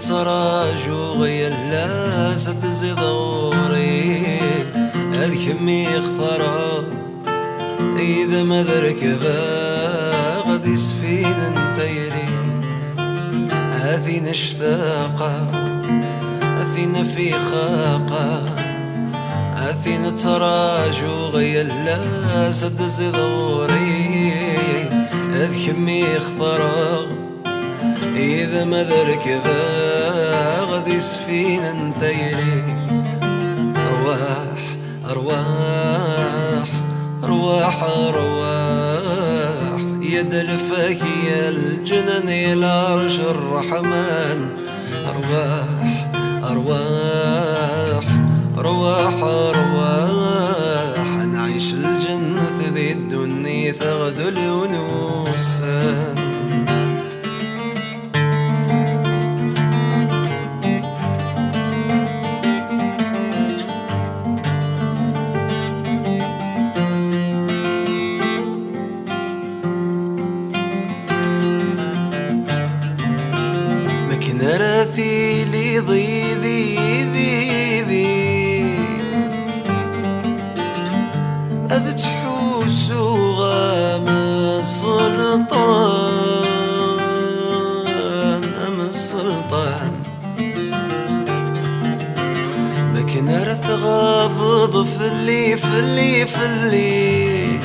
نتراجو غيا لا ستزيد غوري هذ كمي خطرة إذا ما ذركبا غادي سفينة نتيري هذي نشتاقة هذي في خاقة هذي نتراجو غيا لا ستزيد غوري هذ كمي خطرة إذا ما ذركبا غادي سفينة نتيري أرواح أرواح أرواح أرواح يا دلفك يا الجنان يا العرش الرحمن أرواح أرواح أرواح أرواح نعيش الجنة ذي الدنيا ثغد الأنوسان نرثي لي ضي ذي ذي ذي أذ تحوس غام السلطان أم السلطان مكن نرث غافض فلي فلي فلي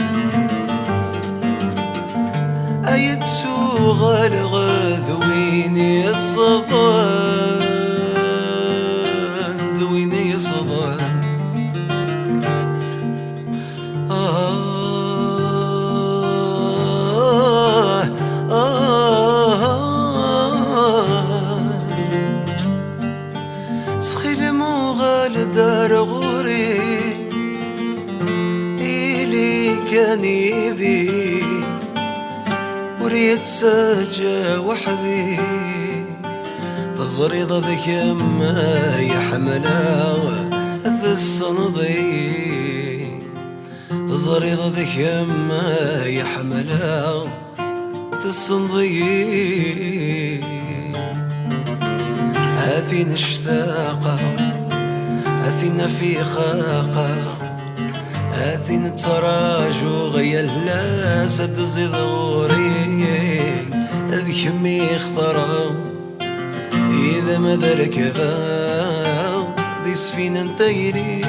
أيتسو غالغذويني الصضان ذويني الصضان سخيل مغال دار غوري إلي كان يذي وريت ساجة وحدي تزريض ذك يما يحملا ذا الصنضي تزريض ذك يما يحملا ذا الصنضي هذي نشتاقة هذي في خاقة هذي نتراجو غيا لا ستزيد غوري هذي كمي خطرة إذا ما ذركبا دي سفينة نتيري